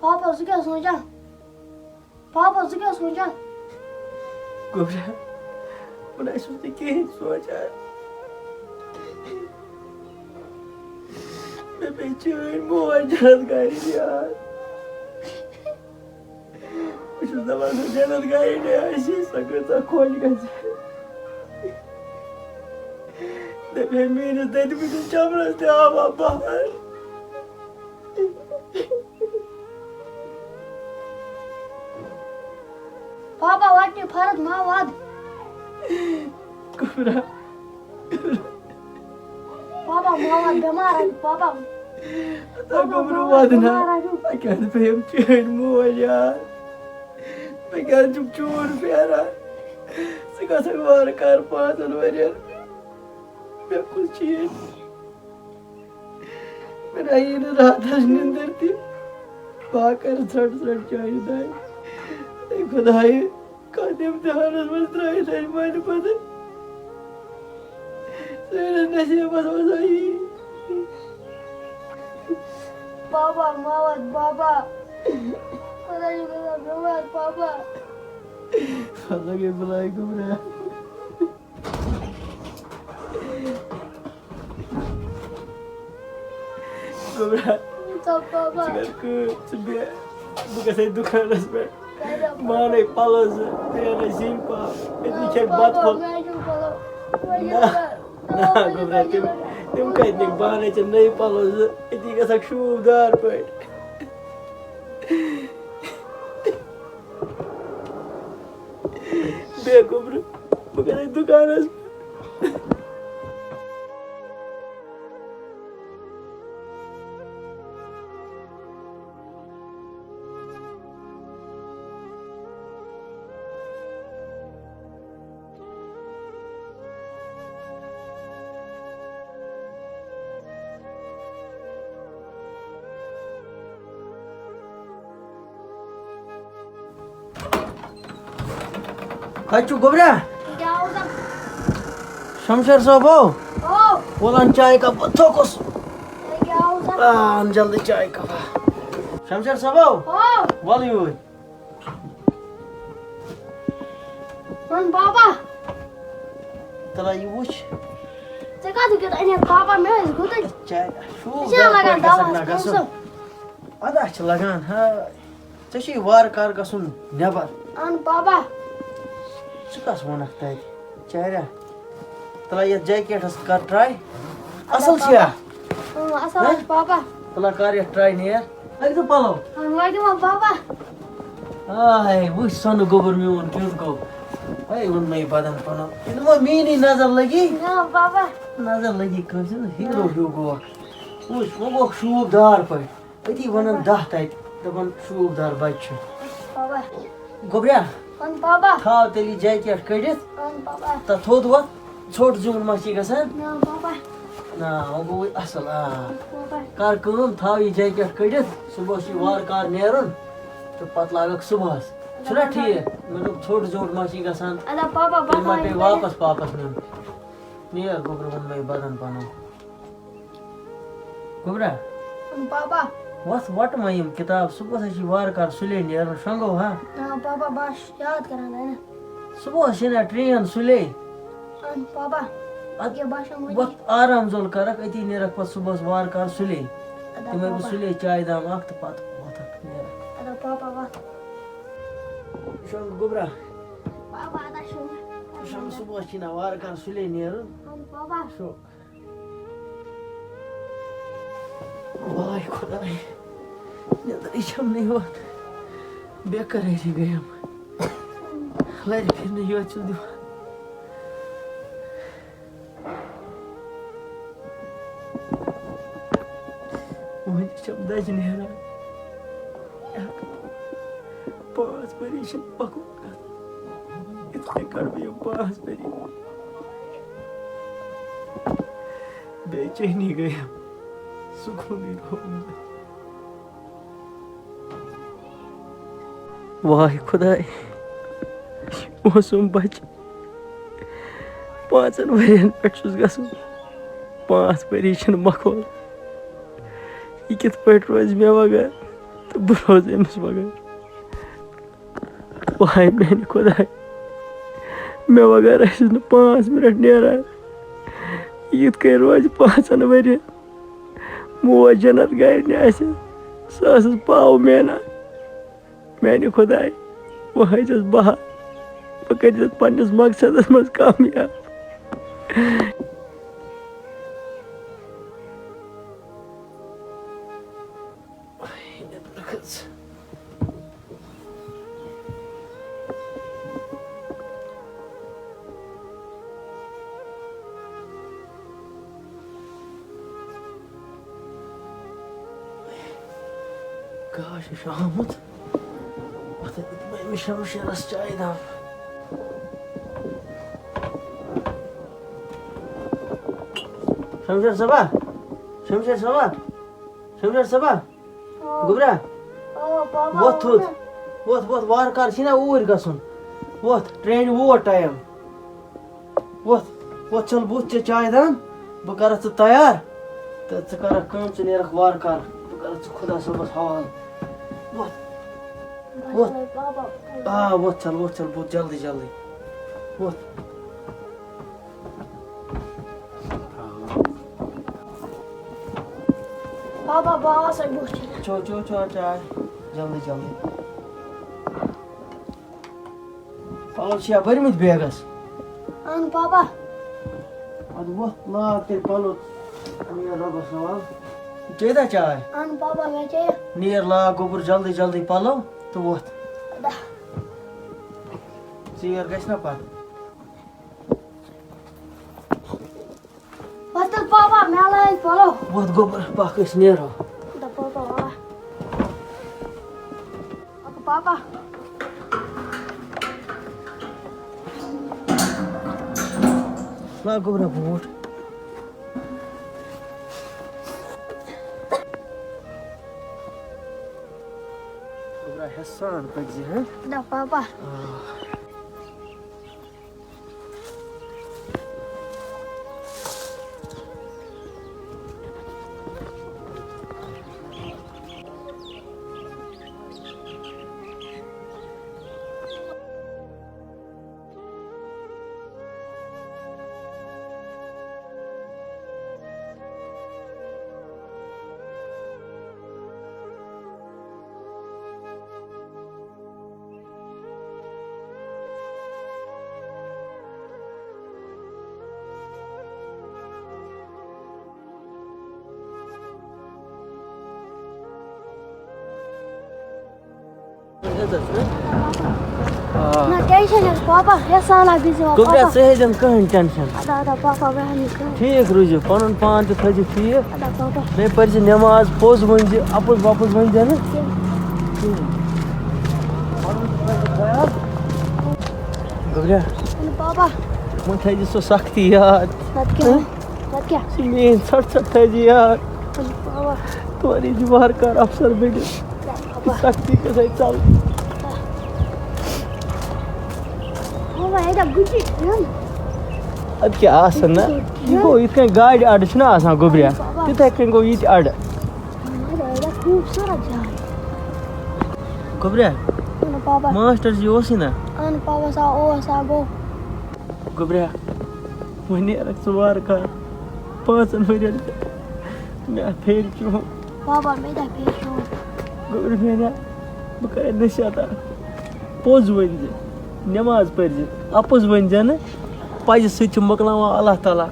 पापा ज़ क्या सोचा पापा ज़ क्या सोचा गोबरा बना सोचते क्या सोचा मैं बेचैन मोर जन्नत गाड़ी यार उस दवाने जन्नत गाड़ी ने ऐसी सकता खोल गया दबे मेरे दर्द में तो चमड़ा से आवा बाहर पापा वाटी फरक मावाद गोबरा पापा मावाद बीमार है पापा गोबरा वादना मैं क्या पे हम चैन मोर यार मैं क्या चुप चोर प्यारा सका सगवार कर पातन वरियन मैं कुछ चीज मेरा ये रात निंदर थी पाकर सड़ सड़ चाहिए खुदाई कादिम तहारस मस्त्राई सही मायने पता तेरे नशे बस वही पापा मावाद पापा खुदा जी मेरा बीमार पापा खाना के बुलाए गोबरा गोबरा सब पापा चिकन को सुबह बुका से दुकान पे माने पालोज तेरे जिम्पा इतनी क्या बात हो ना गोबरा तुम कहीं देख बाने चल नहीं पालोज इतनी का शूबदार पे बे गोबरा बुका से दुकान Kaçu गोबरा क्या होगा शमशेर साहब ओ बोलन चाय का पत्थर को क्या होगा जल्दी चाय का शमशेर साहब ओ वाली मन पापा तला ये वुच जगह दिखता है पापा मैं इसको तो चाय शू क्या लगा दवा अदा छ लगान हा चशी वार कार गसुन नेबर अन पापा सुकास वनक तै चायरा तला ये जैकेट हस कर ट्राई असल छिया असल पापा तला कर ये ट्राई नियर अग तो पालो अन वाइट मा पापा हाय वो सन गोबर में उन क्यों को भाई उन में बदन पनो इनमें मीनी नजर लगी ना पापा नजर लगी कब हीरो हुगो वो शूबदार पे इति वनन दाह तै दबन शूबदार बच्चे पापा गोबरा अन पापा था तेली जैकेट कडित अन पापा त थोद व छोट जून मची गसन ना पापा ना वो असल पापा कार कम था ये जैकेट कडित सुबह से वार कार नेरुन तो पत लागक सुबह छुना ठीक मतलब छोट जोट मची गसन अदा पापा मटे वापस नीन नियर गोबर वन में बदन पानो गोबरा अन पापा वट मयम किताब सुबह से वार कार सुले नियर संगो हा ना पापा बस याद कराना है ना सुबह से ना ट्रेन सुले अन पापा ये भाषा मुझे वक्त आराम जोल करक अति निरक पत सुबह वार कार सुले अदा तिमे पापा सुले चाय दाम वक्त पत वतक नियर अदा पापा बात शंग गोबरा पापा अदा शो शम सुबह छिना वार कार सुले नियर अन पापा शो वाय खुदाई नदर इशम नहीं हुआ बेकर है जी गए हम लाइट फिर नहीं हुआ चल दिवा वो शब्द आज नहीं रहा पास बरी शब पको इतने कर भी पास बरी बेचैनी गए हम सुकून ढूंढ वाह खुदाई मौसम बच 5 वरियन पे गसन 5 वरी मखोल यह कित पे रोज मे वगर तो beh roze अमिस बगैर वाय मैंने खुदाई मे बगैर ऐसे 5 मिनट नेरान इत कह रोज 5 वरियन मोज जन्नत गाड़ सह पाव मेना मैंने खुदाई वह बहा बह कर पन्नस मकसदस मज कामयाब Gosh, शामत मैं शमशेरस चाय दाम शमशेर सबा गुबरा वोत वार कार छिना ऊर गसन वोत ट्रेन वोट टाइम वोत चल बुत चाय दाम बह कर तैयार तो च कर काम च नेरख वार कार बह कर खुदा सबस हवाल वोत चल बहुत जल्दी वोत पापा बाबा से बुझ चो चाय जल्दी पलो छिया भरमित बैगस अन पापा अद वो लाग तेरे पलो नियर रबस सवाल चेदा चाय अन पापा मैं चाहिए नियर लाग गोबर जल्दी पलो तो वोत चीर गस ना पा बतल पापा मैं लाइन पलो वोत गोबर पाकस नेरो द पापा पापा ला गोबर बूट गोबर हसान पगजी हैं द पापा ना टेंशन है पापा ये साला बिजी हो गोबर से जन कहीं टेंशन अदा पापा बहन का ठीक रुजु पन पान तो थजि ठीक अदा पापा मे पर नमाज पोज वन अपुज वापस वन जन गोबर पापा मन थजि सो सख्ती याद नत क्या मेन सट थजि याद पापा तोरी जुवार कर अफसर बेटी सख्ती के साथ चल पापा ये गुटी अद क्या आसन ना गो इत गाड़ी अड छना आसान गोबरिया तिथे कन गो ये अड खूबसूरत जाए गोबरिया पापा मास्टर जी ओसी ना अन पापा सा ओ सा गो गोबरिया वने रख सुवार का 5 वरियन मैं फेर क्यों पापा मेरा पेट हो गोबरिया बकर नशा पोज वन नमाज पर अपुज वन पज सत अल्लाह ताला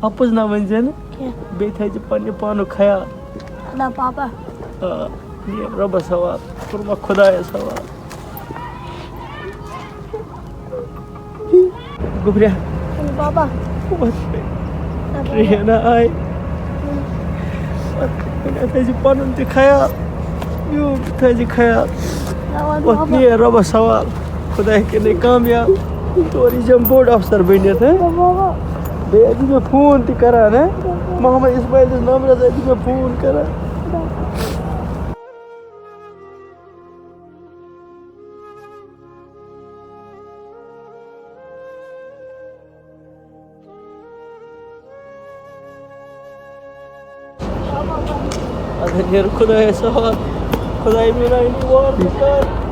अपुज ना वन बे थे पे पान ख्याल अदा पापा रबस हवाल कुर्बा खुदायस हवाल गोबरिया पापा ट्रेन आई पन ख्याल यू ख्याल रबस हवाल खुदा के कामयाब तोरी जम बोर्ड अफसर बनित है बे मैं फोन तरान है मोहम्मद इस्माइल नंबरस मैं फोन करान अगर खुदा सवाल खुदाई मेरा इन्हीं वार कर